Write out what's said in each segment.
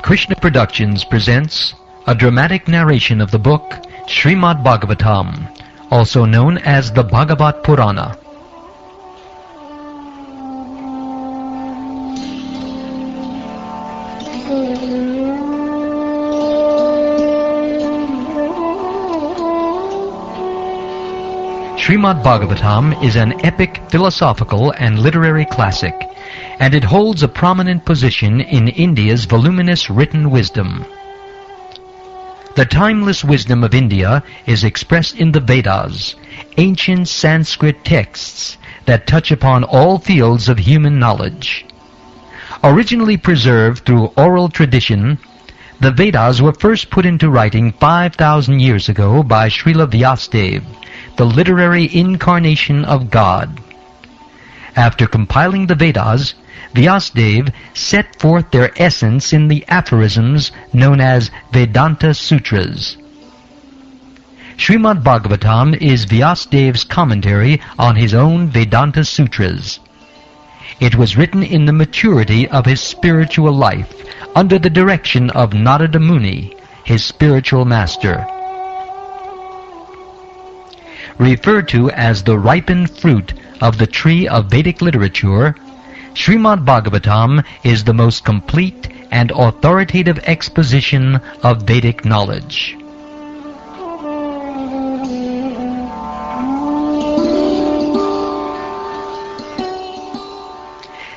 Krishna Productions presents a dramatic narration of the book Srimad Bhagavatam, also known as the Bhagavad Purana. Srimad Bhagavatam is an epic philosophical and literary classic, and it holds a prominent position in India's voluminous written wisdom. The timeless wisdom of India is expressed in the Vedas, ancient Sanskrit texts that touch upon all fields of human knowledge. Originally preserved through oral tradition, the Vedas were first put into writing 5,000 years ago by Srila Vyasadeva, the literary incarnation of God. After compiling the Vedas, Vyasadeva set forth their essence in the aphorisms known as Vedanta Sutras. Srimad Bhagavatam is Vyasadeva's commentary on his own Vedanta Sutras. It was written in the maturity of his spiritual life, under the direction of Narada Muni, his spiritual master. Referred to as the ripened fruit of the tree of Vedic literature, Srimad Bhagavatam is the most complete and authoritative exposition of Vedic knowledge.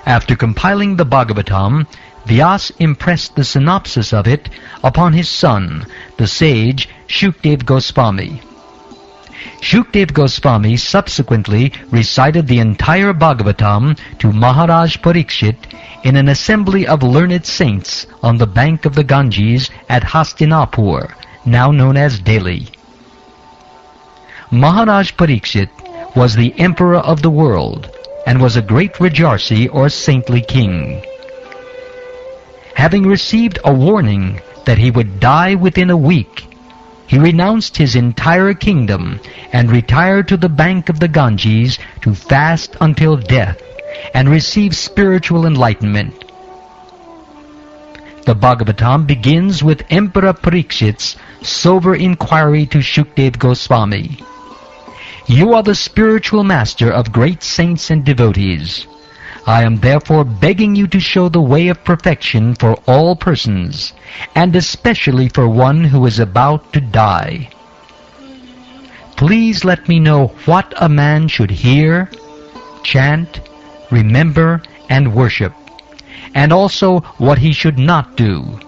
After compiling the Bhagavatam, Vyasa impressed the synopsis of it upon his son, the sage Shukdev Goswami. Shukdev Goswami subsequently recited the entire Bhagavatam to Maharaj Parikshit in an assembly of learned saints on the bank of the Ganges at Hastinapur, now known as Delhi. Maharaj Parikshit was the emperor of the world and was a great Rajarsi or saintly king. Having received a warning that he would die within a week, he renounced his entire kingdom and retired to the bank of the Ganges to fast until death and receive spiritual enlightenment. The Bhagavatam begins with Emperor Parikshit's sober inquiry to Shukdev Goswami. "You are the spiritual master of great saints and devotees. I am therefore begging you to show the way of perfection for all persons, and especially for one who is about to die. Please let me know what a man should hear, chant, remember, and worship, and also what he should not do.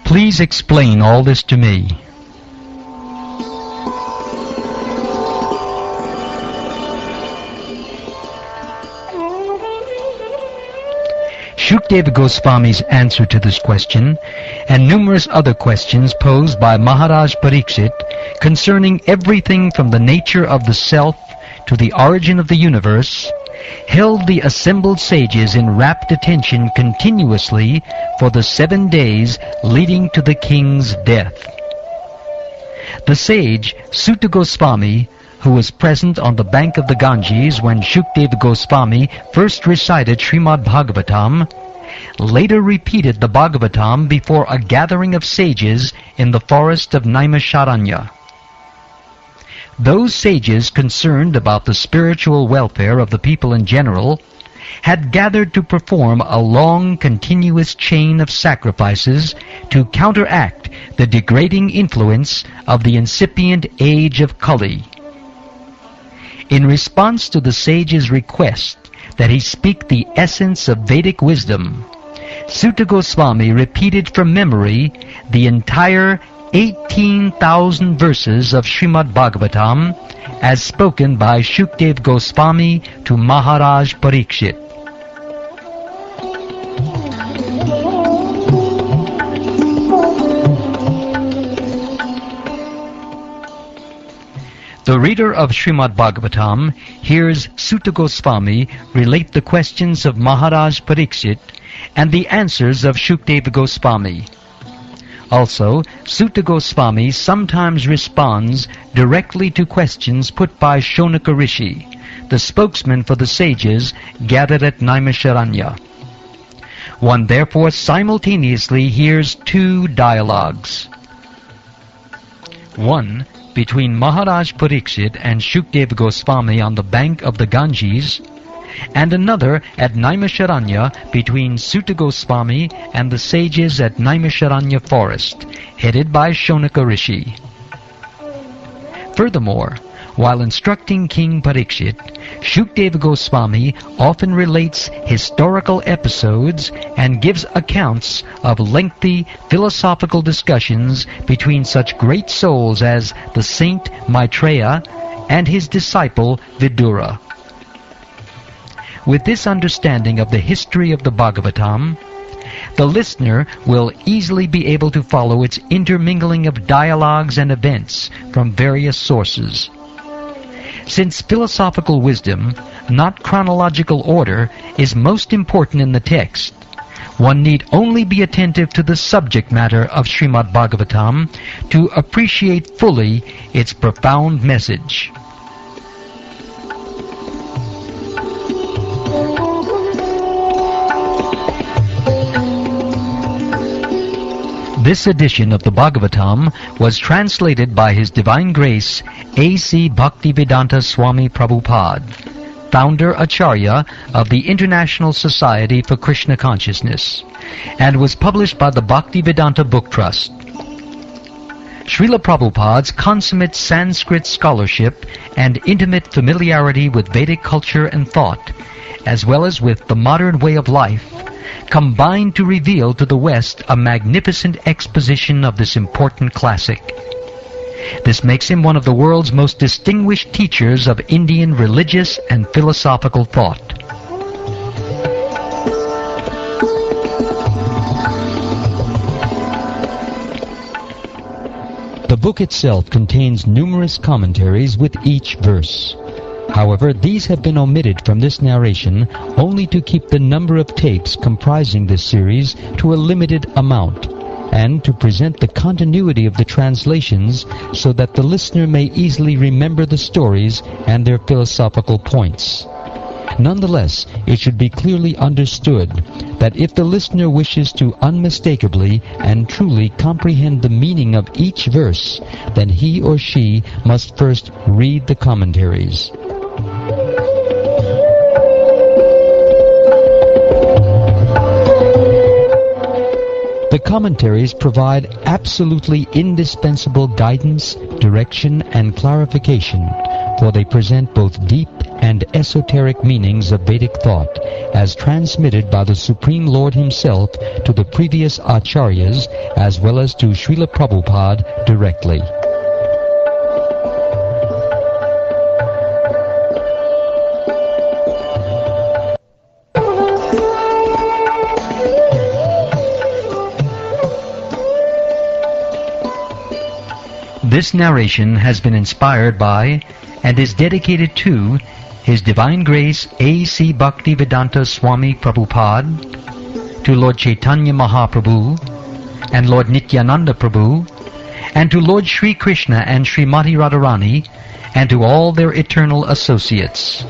Please explain all this to me." Shukdev Goswami's answer to this question, and numerous other questions posed by Maharaj Parikshit concerning everything from the nature of the self to the origin of the universe, held the assembled sages in rapt attention continuously for the 7 days leading to the king's death. The sage Suta Goswami, who was present on the bank of the Ganges when Shukdev Goswami first recited Srimad Bhagavatam, later repeated the Bhagavatam before a gathering of sages in the forest of Naimisharanya. Those sages concerned about the spiritual welfare of the people in general had gathered to perform a long continuous chain of sacrifices to counteract the degrading influence of the incipient age of Kali. In response to the sage's request that he speak the essence of Vedic wisdom, Suta Goswami repeated from memory the entire 18,000 verses of Srimad Bhagavatam as spoken by Shukdev Goswami to Maharaj Parikshit. The reader of Srimad Bhagavatam hears Suta Goswami relate the questions of Maharaj Parikshit and the answers of Shukdev Goswami. Also, Suta Goswami sometimes responds directly to questions put by Shonaka Rishi, the spokesman for the sages gathered at Naimisharanya. One therefore simultaneously hears two dialogues. One between Maharaj Pariksit and Shukdev Goswami on the bank of the Ganges, and another at Naimisharanya between Sutta Goswami and the sages at Naimisharanya forest, headed by Shonaka Rishi. Furthermore, while instructing King Pariksit, Shukdev Goswami often relates historical episodes and gives accounts of lengthy philosophical discussions between such great souls as the saint Maitreya and his disciple Vidura. With this understanding of the history of the Bhagavatam, the listener will easily be able to follow its intermingling of dialogues and events from various sources. Since philosophical wisdom, not chronological order, is most important in the text, one need only be attentive to the subject matter of Srimad Bhagavatam to appreciate fully its profound message. This edition of the Bhagavatam was translated by His Divine Grace A.C. Bhaktivedanta Swami Prabhupada, founder Acharya of the International Society for Krishna Consciousness, and was published by the Bhaktivedanta Book Trust. Srila Prabhupada's consummate Sanskrit scholarship and intimate familiarity with Vedic culture and thought, as well as with the modern way of life, combined to reveal to the West a magnificent exposition of this important classic. This makes him one of the world's most distinguished teachers of Indian religious and philosophical thought. The book itself contains numerous commentaries with each verse. However, these have been omitted from this narration only to keep the number of tapes comprising this series to a limited amount, and to present the continuity of the translations so that the listener may easily remember the stories and their philosophical points. Nonetheless, it should be clearly understood that if the listener wishes to unmistakably and truly comprehend the meaning of each verse, then he or she must first read the commentaries. The commentaries provide absolutely indispensable guidance, direction, and clarification, for they present both deep and esoteric meanings of Vedic thought, as transmitted by the Supreme Lord Himself to the previous Acharyas, as well as to Srila Prabhupada directly. This narration has been inspired by and is dedicated to His Divine Grace A.C. Bhaktivedanta Swami Prabhupada, to Lord Chaitanya Mahaprabhu and Lord Nityananda Prabhu, and to Lord Sri Krishna and Srimati Radharani, and to all their eternal associates.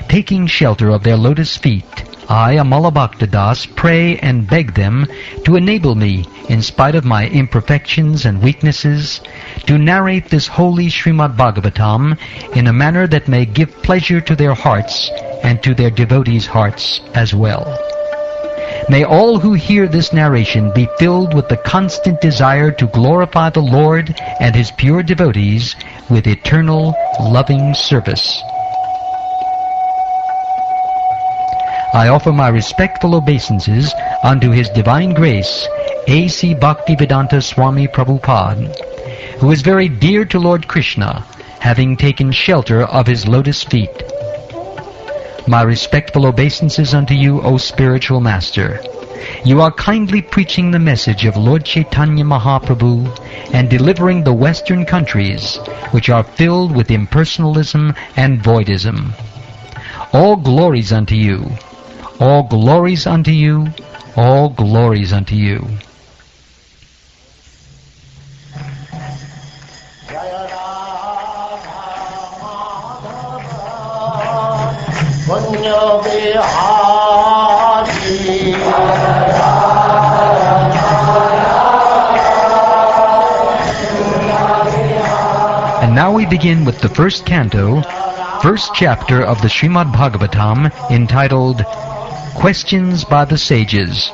Taking shelter of their lotus feet, I, Amala Bhaktadas, pray and beg them to enable me, in spite of my imperfections and weaknesses, to narrate this holy Srimad Bhagavatam in a manner that may give pleasure to their hearts and to their devotees' hearts as well. May all who hear this narration be filled with the constant desire to glorify the Lord and His pure devotees with eternal loving service. I offer my respectful obeisances unto His Divine Grace, A.C. Bhaktivedanta Swami Prabhupada, who is very dear to Lord Krishna, having taken shelter of His lotus feet. My respectful obeisances unto you, O Spiritual Master. You are kindly preaching the message of Lord Chaitanya Mahaprabhu and delivering the Western countries, which are filled with impersonalism and voidism. All glories unto you. All glories unto you, all glories unto you. Jaya we begin with the first canto, first chapter of the Srimad Bhagavatam, entitled Questions by the Sages.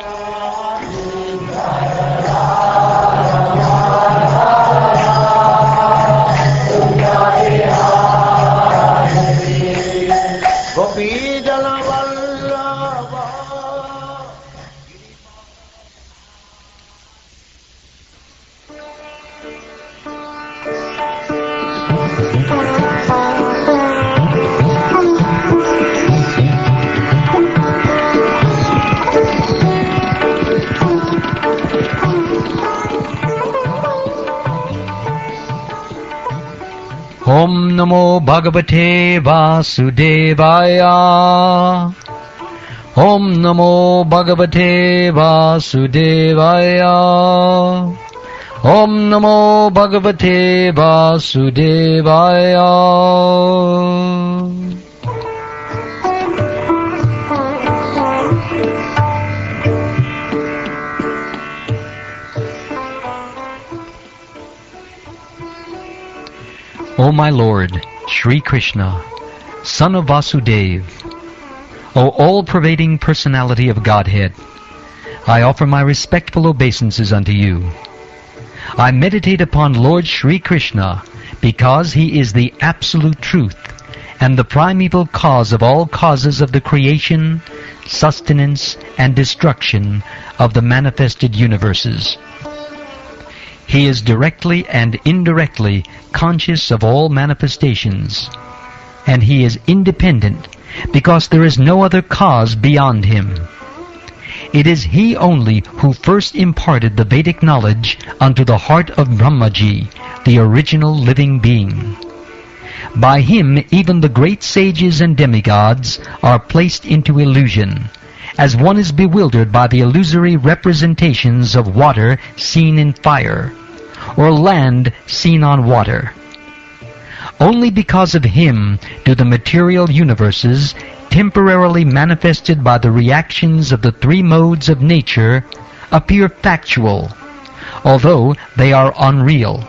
Om Namo Bhagavate Vasudevaya. Om Namo Bhagavate Vasudevaya. Om Namo Bhagavate Vasudevaya. O my Lord, Sri Krishna, Son of Vasudeva, O all-pervading personality of Godhead, I offer my respectful obeisances unto you. I meditate upon Lord Sri Krishna because he is the absolute truth and the primeval cause of all causes of the creation, sustenance, and destruction of the manifested universes. He is directly and indirectly conscious of all manifestations, and he is independent because there is no other cause beyond him. It is he only who first imparted the Vedic knowledge unto the heart of Brahmaji, the original living being. By him even the great sages and demigods are placed into illusion, as one is bewildered by the illusory representations of water seen in fire, or land seen on water. Only because of him do the material universes, temporarily manifested by the reactions of the three modes of nature, appear factual, although they are unreal.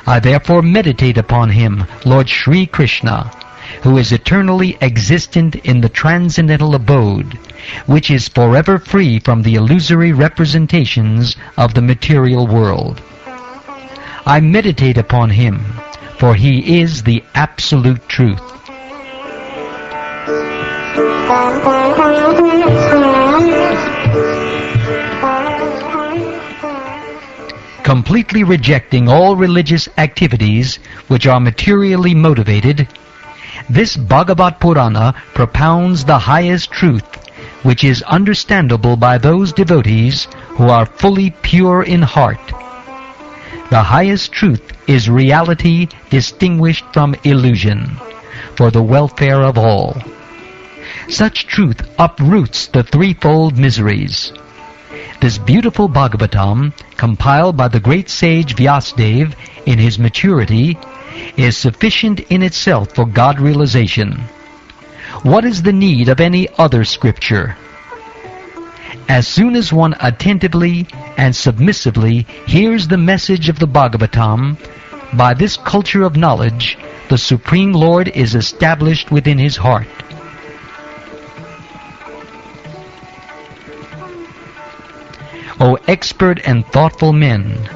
I therefore meditate upon him, Lord Sri Krishna, who is eternally existent in the transcendental abode, which is forever free from the illusory representations of the material world. I meditate upon him, for he is the absolute truth. Completely rejecting all religious activities which are materially motivated, this Bhagavad Purana propounds the highest truth, which is understandable by those devotees who are fully pure in heart. The highest truth is reality distinguished from illusion, for the welfare of all. Such truth uproots the threefold miseries. This beautiful Bhagavatam, compiled by the great sage Vyasadeva in his maturity, is sufficient in itself for God realization. What is the need of any other scripture? As soon as one attentively and submissively hears the message of the Bhagavatam, by this culture of knowledge, the Supreme Lord is established within his heart. O expert and thoughtful men,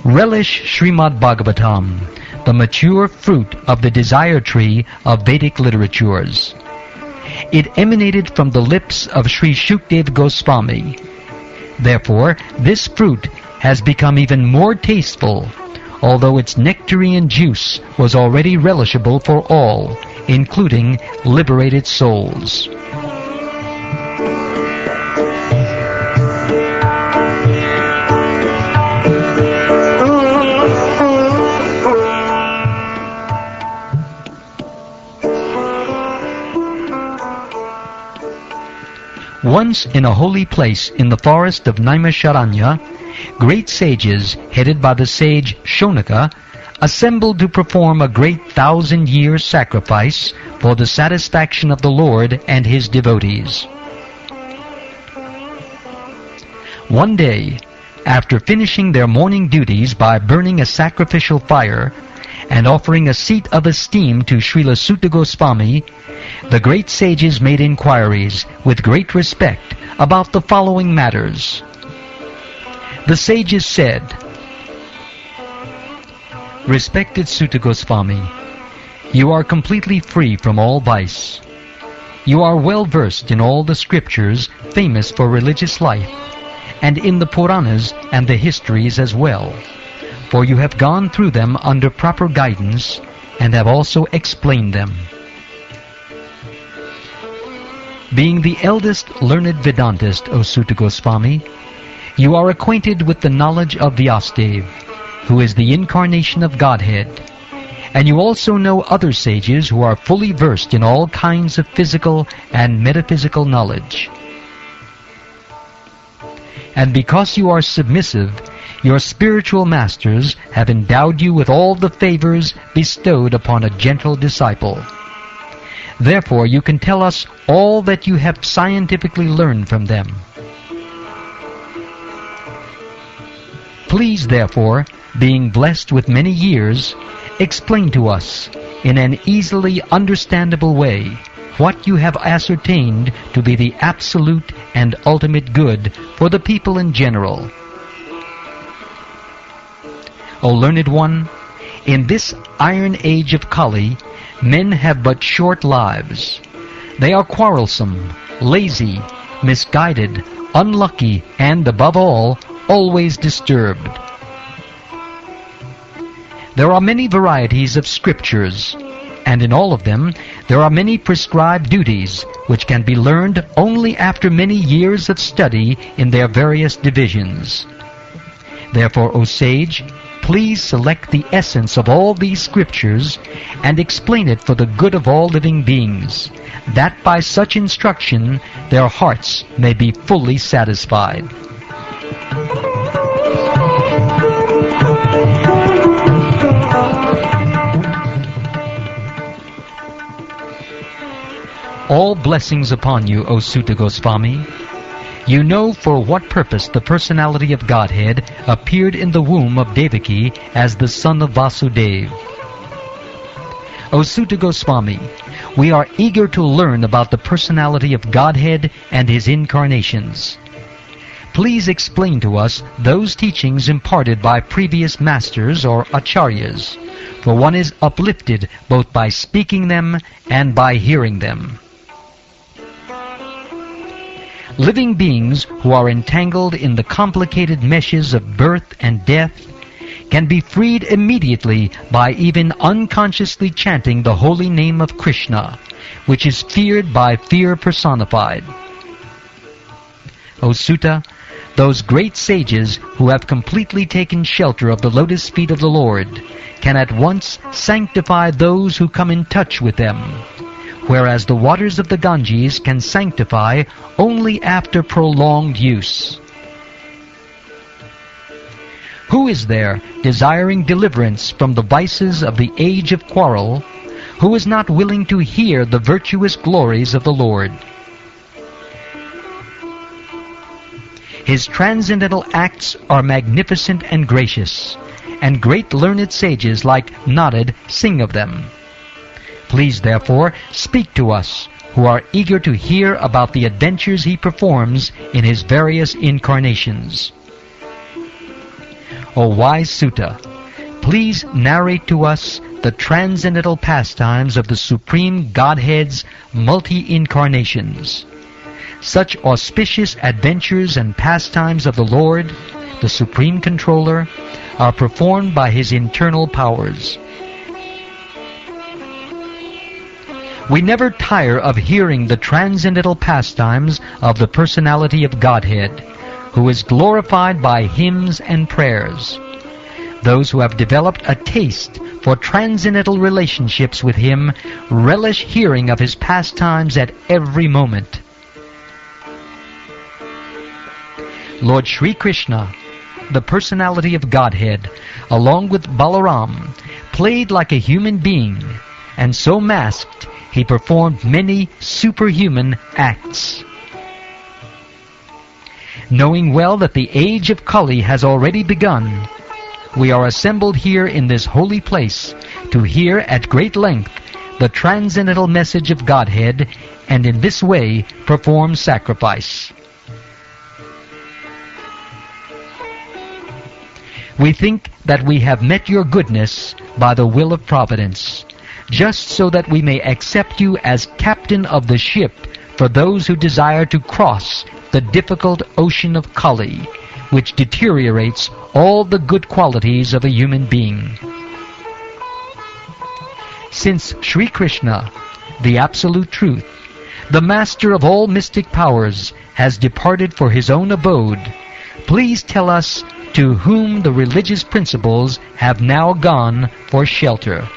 relish Srimad Bhagavatam, the mature fruit of the desire tree of Vedic literatures. It emanated from the lips of Sri Shukdev Goswami. Therefore, this fruit has become even more tasteful, although its nectarine juice was already relishable for all, including liberated souls. Once in a holy place in the forest of Naimisharanya, great sages, headed by the sage Shonaka, assembled to perform a great 1,000-year sacrifice for the satisfaction of the Lord and his devotees. One day, after finishing their morning duties by burning a sacrificial fire, and offering a seat of esteem to Srila Sutta Goswami, the great sages made inquiries with great respect about the following matters. The sages said, "Respected Sutta Goswami, you are completely free from all vice. You are well versed in all the scriptures famous for religious life, and in the Puranas and the histories as well, for you have gone through them under proper guidance and have also explained them. Being the eldest learned Vedantist, O Sutta Goswami, you are acquainted with the knowledge of Vyasadeva, who is the incarnation of Godhead, and you also know other sages who are fully versed in all kinds of physical and metaphysical knowledge. And because you are submissive, your spiritual masters have endowed you with all the favors bestowed upon a gentle disciple. Therefore you can tell us all that you have scientifically learned from them. Please, therefore, being blessed with many years, explain to us, in an easily understandable way, what you have ascertained to be the absolute and ultimate good for the people in general." O learned one, in this iron age of Kali, men have but short lives. They are quarrelsome, lazy, misguided, unlucky, and, above all, always disturbed. There are many varieties of scriptures, and in all of them there are many prescribed duties which can be learned only after many years of study in their various divisions. Therefore, O sage, please select the essence of all these scriptures and explain it for the good of all living beings, that by such instruction their hearts may be fully satisfied. All blessings upon you, O Sutta Goswami. You know for what purpose the personality of Godhead appeared in the womb of Devaki as the son of Vasudeva. O Sutta Goswami, we are eager to learn about the personality of Godhead and His incarnations. Please explain to us those teachings imparted by previous masters or acharyas, for one is uplifted both by speaking them and by hearing them. Living beings who are entangled in the complicated meshes of birth and death can be freed immediately by even unconsciously chanting the holy name of Krishna, which is feared by fear personified. O Sutta, those great sages who have completely taken shelter of the lotus feet of the Lord can at once sanctify those who come in touch with them, whereas the waters of the Ganges can sanctify only after prolonged use. Who is there desiring deliverance from the vices of the age of quarrel, who is not willing to hear the virtuous glories of the Lord? His transcendental acts are magnificent and gracious, and great learned sages like Narad sing of them. Please, therefore, speak to us, who are eager to hear about the adventures he performs in his various incarnations. O wise Sutta, please narrate to us the transcendental pastimes of the Supreme Godhead's multi-incarnations. Such auspicious adventures and pastimes of the Lord, the Supreme Controller, are performed by His internal powers. We never tire of hearing the transcendental pastimes of the personality of Godhead, who is glorified by hymns and prayers. Those who have developed a taste for transcendental relationships with Him relish hearing of His pastimes at every moment. Lord Sri Krishna, the personality of Godhead, along with Balaram, played like a human being, and so masked, he performed many superhuman acts. Knowing well that the age of Kali has already begun, we are assembled here in this holy place to hear at great length the transcendental message of Godhead, and in this way perform sacrifice. We think that we have met your goodness by the will of Providence, just so that we may accept you as captain of the ship for those who desire to cross the difficult ocean of Kali, which deteriorates all the good qualities of a human being. Since Sri Krishna, the Absolute Truth, the Master of all mystic powers, has departed for his own abode, please tell us to whom the religious principles have now gone for shelter.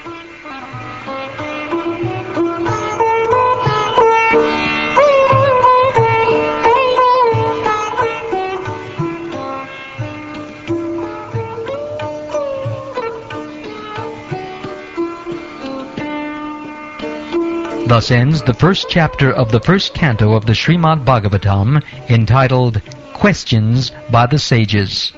Thus ends the first chapter of the first canto of the Srimad Bhagavatam, entitled Questions by the Sages.